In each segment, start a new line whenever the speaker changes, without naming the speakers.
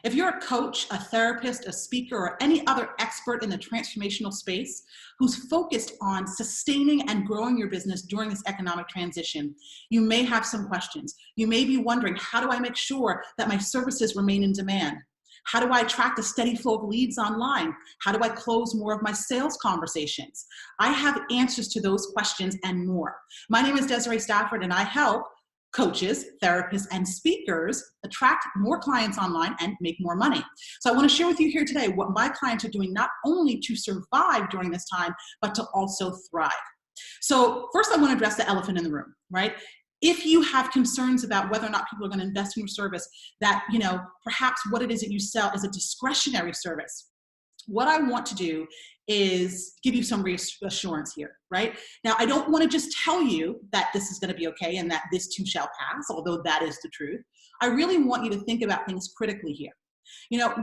If you're a coach, a therapist, a speaker, or any other expert in the transformational space who's focused on sustaining and growing your business during this economic transition, you may have some questions. You may be wondering, how do I make sure that my services remain in demand? How do I attract a steady flow of leads online? How do I close more of my sales conversations? I have answers to those questions and more. My name is Desiree Stafford, and I help coaches, therapists, and speakers attract more clients online and make more money. So I want to share with you here today what my clients are doing, not only to survive during this time, but to also thrive. So first I want to address the elephant in the room, right? If you have concerns about whether or not people are going to invest in your service, that, perhaps what it is that you sell is a discretionary service, what I want to do is give you some reassurance here, right? Now, I don't want to just tell you that this is going to be okay and that this too shall pass, although that is the truth. I really want you to think about things critically here.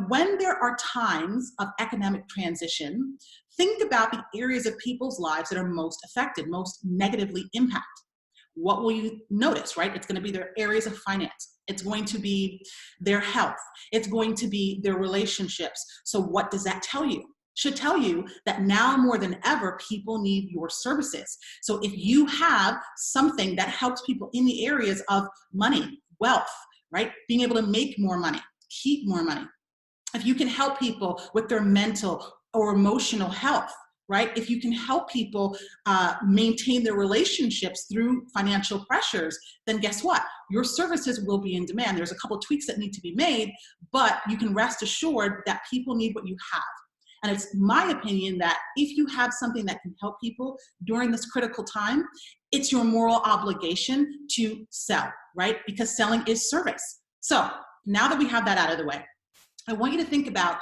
When there are times of economic transition, think about the areas of people's lives that are most affected, most negatively impacted. What will you notice, right? It's going to be their areas of finance. It's going to be their health. It's going to be their relationships. So what does that tell you? Should tell you that now more than ever, people need your services. So if you have something that helps people in the areas of money, wealth, right? Being able to make more money, keep more money. If you can help people with their mental or emotional health, right? If you can help people maintain their relationships through financial pressures, then guess what? Your services will be in demand. There's a couple tweaks that need to be made, but you can rest assured that people need what you have. And it's my opinion that if you have something that can help people during this critical time, it's your moral obligation to sell, right? Because selling is service. So now that we have that out of the way, I want you to think about,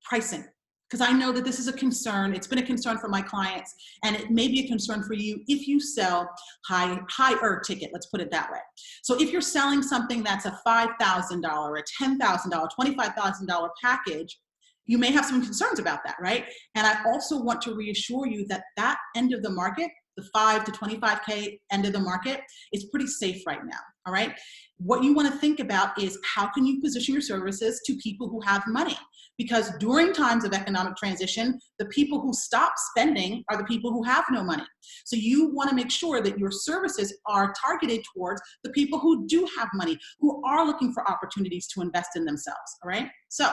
pricing. Because I know that this is a concern. It's been a concern for my clients, and it may be a concern for you if you sell higher ticket, let's put it that way. So if you're selling something that's a $5,000, a $10,000, $25,000 package, you may have some concerns about that, right? And I also want to reassure you that that end of the market, the 5 to 25K end of the market, is pretty safe right now, all right? What you want to think about is how can you position your services to people who have money? Because during times of economic transition, the people who stop spending are the people who have no money. So you want to make sure that your services are targeted towards the people who do have money, who are looking for opportunities to invest in themselves, all right? So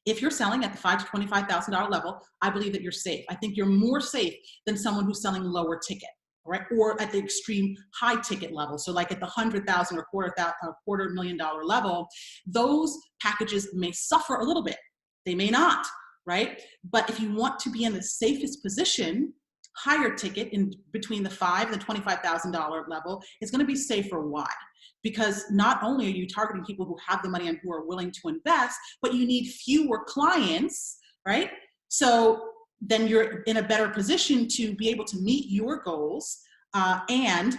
if you're selling at the $5,000 to $25,000 level, I believe that you're safe. I think you're more safe than someone who's selling lower ticket, right? Or at the extreme high ticket level. So like at the $100,000 or $250,000 level, those packages may suffer a little bit. They may not, right? But if you want to be in the safest position, higher ticket in between the $5,000 and the $25,000 level is going to be safer. Why? Because not only are you targeting people who have the money and who are willing to invest, but you need fewer clients, right? So then you're in a better position to be able to meet your goals and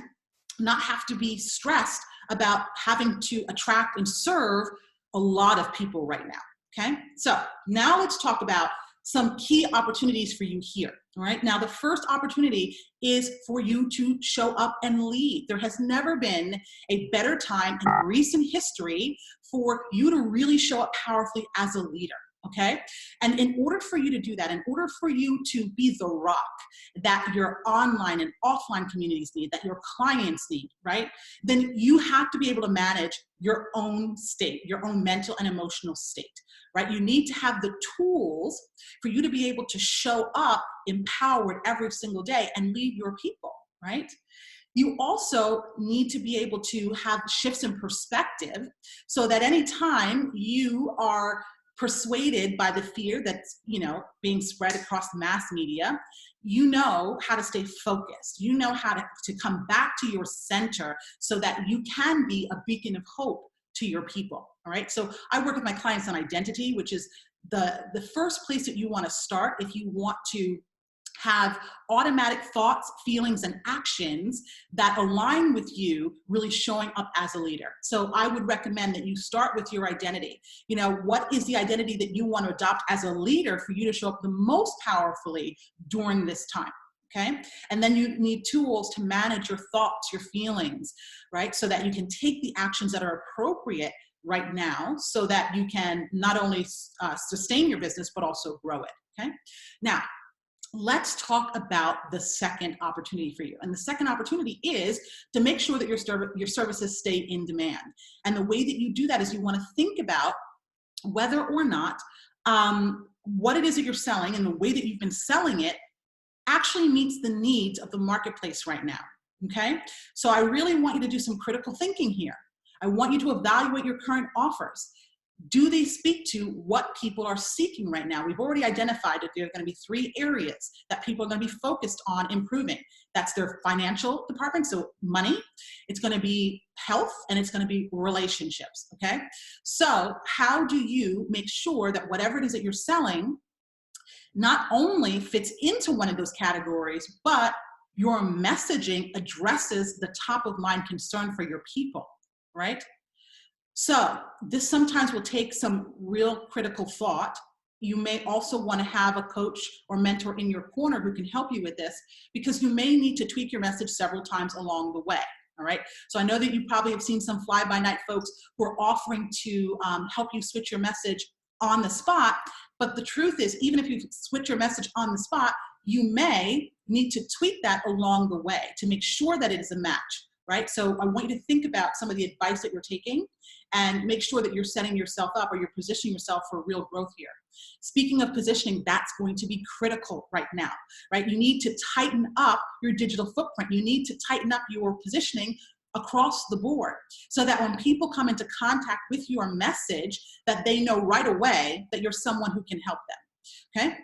not have to be stressed about having to attract and serve a lot of people right now, okay? So now let's talk about some key opportunities for you here, all right? Now, the first opportunity is for you to show up and lead. There has never been a better time in recent history for you to really show up powerfully as a leader, okay? And in order for you to do that, in order for you to be the rock that your online and offline communities need, that your clients need, right? Then you have to be able to manage your own state, your own mental and emotional state, right? You need to have the tools for you to be able to show up empowered every single day and lead your people, right? You also need to be able to have shifts in perspective so that anytime you are persuaded by the fear that's, being spread across the mass media, you know how to stay focused. You know how to come back to your center so that you can be a beacon of hope to your people, all right? So I work with my clients on identity, which is the first place that you want to start if you want to have automatic thoughts, feelings, and actions that align with you really showing up as a leader. So I would recommend that you start with your identity. What is the identity that you want to adopt as a leader for you to show up the most powerfully during this time? Okay. And then you need tools to manage your thoughts, your feelings, right? So that you can take the actions that are appropriate right now so that you can not only sustain your business, but also grow it, okay? Now, let's talk about the second opportunity for you. And the second opportunity is to make sure that your services stay in demand. And the way that you do that is you want to think about whether or not what it is that you're selling and the way that you've been selling it actually meets the needs of the marketplace right now, okay? So I really want you to do some critical thinking here. I want you to evaluate your current offers. Do they speak to what people are seeking right now? We've already identified that there are going to be 3 areas that people are going to be focused on improving. That's their financial department, so money, it's going to be health, and it's going to be relationships, okay? So how do you make sure that whatever it is that you're selling not only fits into one of those categories, but your messaging addresses the top of mind concern for your people, right? So this sometimes will take some real critical thought. You may also want to have a coach or mentor in your corner who can help you with this, because you may need to tweak your message several times along the way. All right. So I know that you probably have seen some fly-by-night folks who are offering to help you switch your message on the spot. But the truth is, even if you switch your message on the spot, you may need to tweak that along the way to make sure that it is a match. Right? So I want you to think about some of the advice that you're taking and make sure that you're setting yourself up or you're positioning yourself for real growth here. Speaking of positioning, that's going to be critical right now, right? You need to tighten up your digital footprint. You need to tighten up your positioning across the board so that when people come into contact with your message, that they know right away that you're someone who can help them, okay?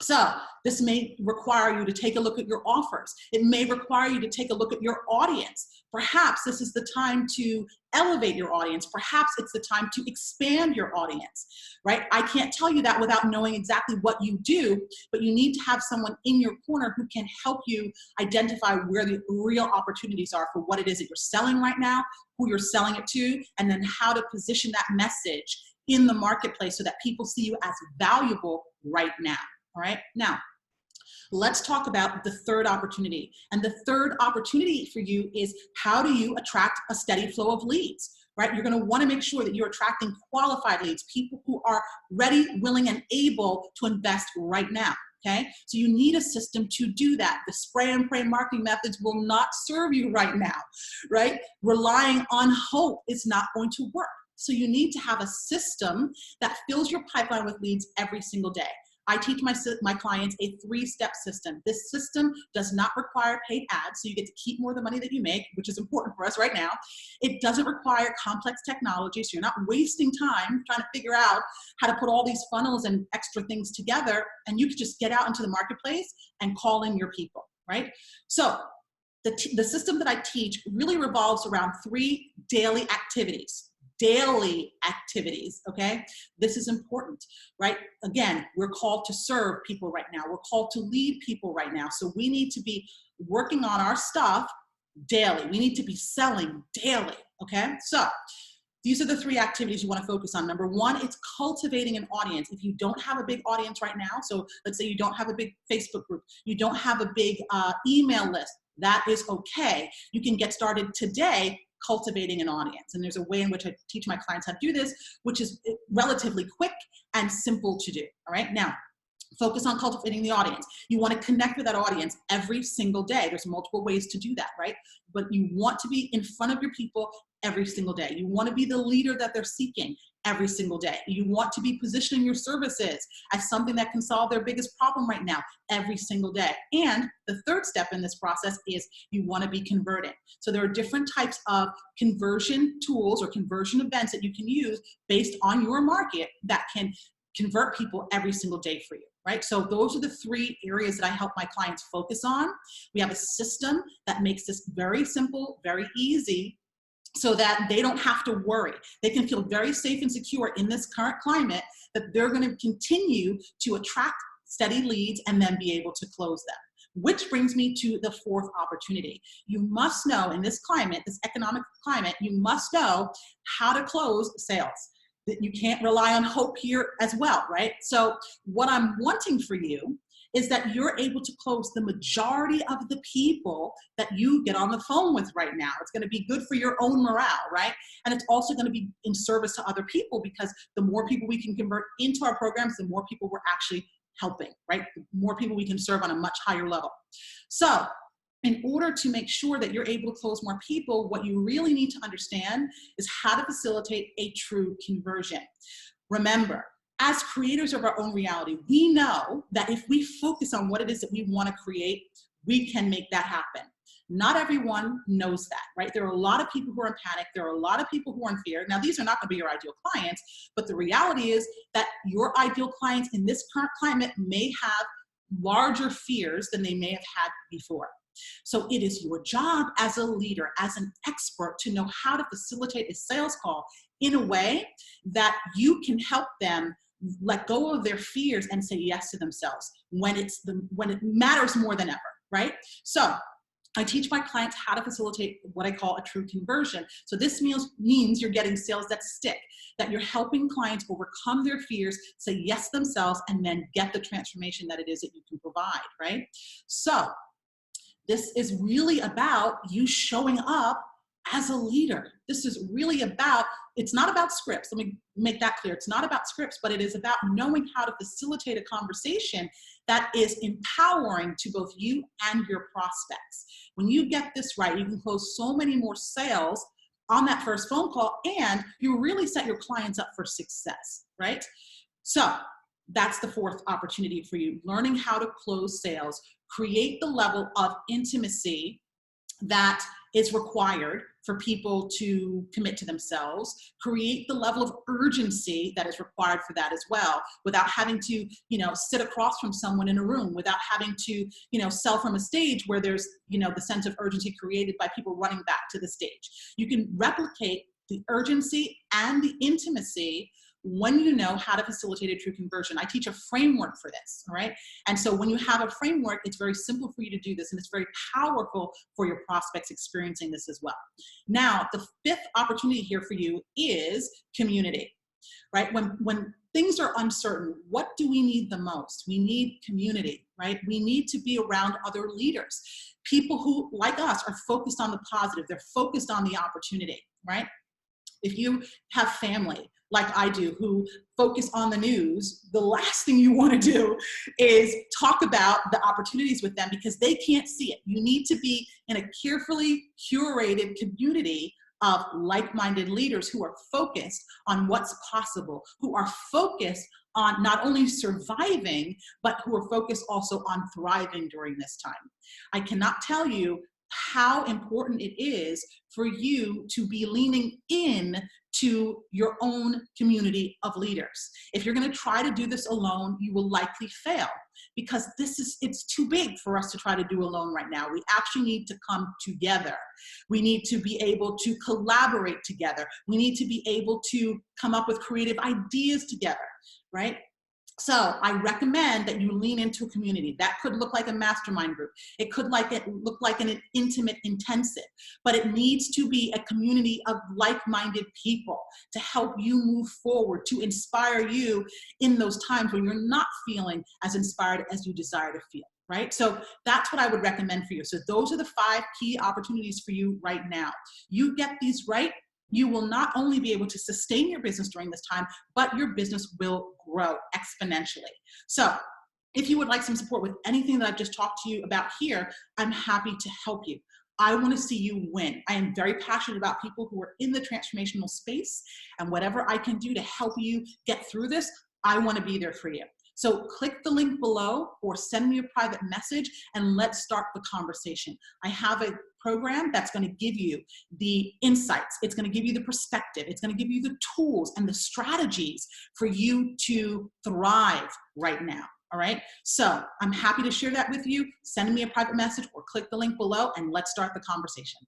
So this may require you to take a look at your offers. It may require you to take a look at your audience. Perhaps this is the time to elevate your audience. Perhaps it's the time to expand your audience, right? I can't tell you that without knowing exactly what you do, but you need to have someone in your corner who can help you identify where the real opportunities are for what it is that you're selling right now, who you're selling it to, and then how to position that message in the marketplace so that people see you as valuable right now. All right, now let's talk about the third opportunity. And the third opportunity for you is, how do you attract a steady flow of leads, right? You're going to want to make sure that you're attracting qualified leads, people who are ready, willing, and able to invest right now. Okay, so you need a system to do that. The spray and pray marketing methods will not serve you right now, right? Relying on hope is not going to work. So you need to have a system that fills your pipeline with leads every single day. I teach my clients a 3-step system. This system does not require paid ads, so you get to keep more of the money that you make, which is important for us right now. It doesn't require complex technology, so you're not wasting time trying to figure out how to put all these funnels and extra things together, and you can just get out into the marketplace and call in your people, right? So the system that I teach really revolves around 3 daily activities. Okay? This is important, right? Again, we're called to serve people right now. We're called to lead people right now. So we need to be working on our stuff daily. We need to be selling daily, okay? So these are the 3 activities you want to focus on. Number 1, it's cultivating an audience. If you don't have a big audience right now, so let's say you don't have a big Facebook group, you don't have a big email list, that is okay. You can get started today cultivating an audience. And there's a way in which I teach my clients how to do this, which is relatively quick and simple to do. All right. Now, focus on cultivating the audience. You want to connect with that audience every single day. There's multiple ways to do that, right? But you want to be in front of your people every single day. You want to be the leader that they're seeking every single day. You want to be positioning your services as something that can solve their biggest problem right now every single day. And the third step in this process is you want to be converting. So there are different types of conversion tools or conversion events that you can use based on your market that can convert people every single day for you, right? So those are the 3 areas that I help my clients focus on. We have a system that makes this very simple, very easy, so that they don't have to worry. They can feel very safe and secure in this current climate that they're going to continue to attract steady leads and then be able to close them. Which brings me to the 4th opportunity. You must know in this climate, this economic climate, you must know how to close sales. That you can't rely on hope here as well, right? So what I'm wanting for you is that you're able to close the majority of the people that you get on the phone with right now. It's going to be good for your own morale, right? And it's also going to be in service to other people, because the more people we can convert into our programs, the more people we're actually helping, right? The more people we can serve on a much higher level. So in order to make sure that you're able to close more people, what you really need to understand is how to facilitate a true conversion. Remember, as creators of our own reality, we know that if we focus on what it is that we want to create, we can make that happen. Not everyone knows that, right? There are a lot of people who are in panic. There are a lot of people who are in fear. Now, these are not going to be your ideal clients, but the reality is that your ideal clients in this current climate may have larger fears than they may have had before. So it is your job as a leader, as an expert, to know how to facilitate a sales call in a way that you can help them let go of their fears and say yes to themselves when it matters more than ever, right? So I teach my clients how to facilitate what I call a true conversion. So this means you're getting sales that stick, that you're helping clients overcome their fears, say yes themselves, and then get the transformation that it is that you can provide, right? So this is really about you showing up as a leader. This is really about, it's not about scripts. Let me make that clear. It's not about scripts, but it is about knowing how to facilitate a conversation that is empowering to both you and your prospects. When you get this right, you can close so many more sales on that first phone call, and you really set your clients up for success, right? So that's the fourth opportunity for you, learning how to close sales, create the level of intimacy that is required for people to commit to themselves, create the level of urgency that is required for that as well, without having to, sit across from someone in a room, without having to, sell from a stage where there's, the sense of urgency created by people running back to the stage. You can replicate the urgency and the intimacy when you know how to facilitate a true conversion. I teach a framework for this, all right? And so when you have a framework, it's very simple for you to do this, and it's very powerful for your prospects experiencing this as well. Now, the fifth opportunity here for you is community, right? When things are uncertain, what do we need the most? We need community, right? We need to be around other leaders, people who, like us, are focused on the positive. They're focused on the opportunity, right? If you have family, like I do, who focus on the news, the last thing you want to do is talk about the opportunities with them, because they can't see it. You need to be in a carefully curated community of like-minded leaders who are focused on what's possible, who are focused on not only surviving, but who are focused also on thriving during this time. I cannot tell you how important it is for you to be leaning in to your own community of leaders. If you're going to try to do this alone, you will likely fail, because it's too big for us to try to do alone right now. We actually need to come together. We need to be able to collaborate together. We need to be able to come up with creative ideas together, right? So I recommend that you lean into a community. That could look like a mastermind group. It could look like an intimate intensive, but it needs to be a community of like-minded people to help you move forward, to inspire you in those times when you're not feeling as inspired as you desire to feel, right? So that's what I would recommend for you. So those are the 5 key opportunities for you right now. You get these right, you will not only be able to sustain your business during this time, but your business will grow exponentially. So if you would like some support with anything that I've just talked to you about here, I'm happy to help you. I want to see you win. I am very passionate about people who are in the transformational space, and whatever I can do to help you get through this, I want to be there for you. So click the link below or send me a private message and let's start the conversation. I have a program that's going to give you the insights. It's going to give you the perspective. It's going to give you the tools and the strategies for you to thrive right now. All right. So I'm happy to share that with you. Send me a private message or click the link below and let's start the conversation.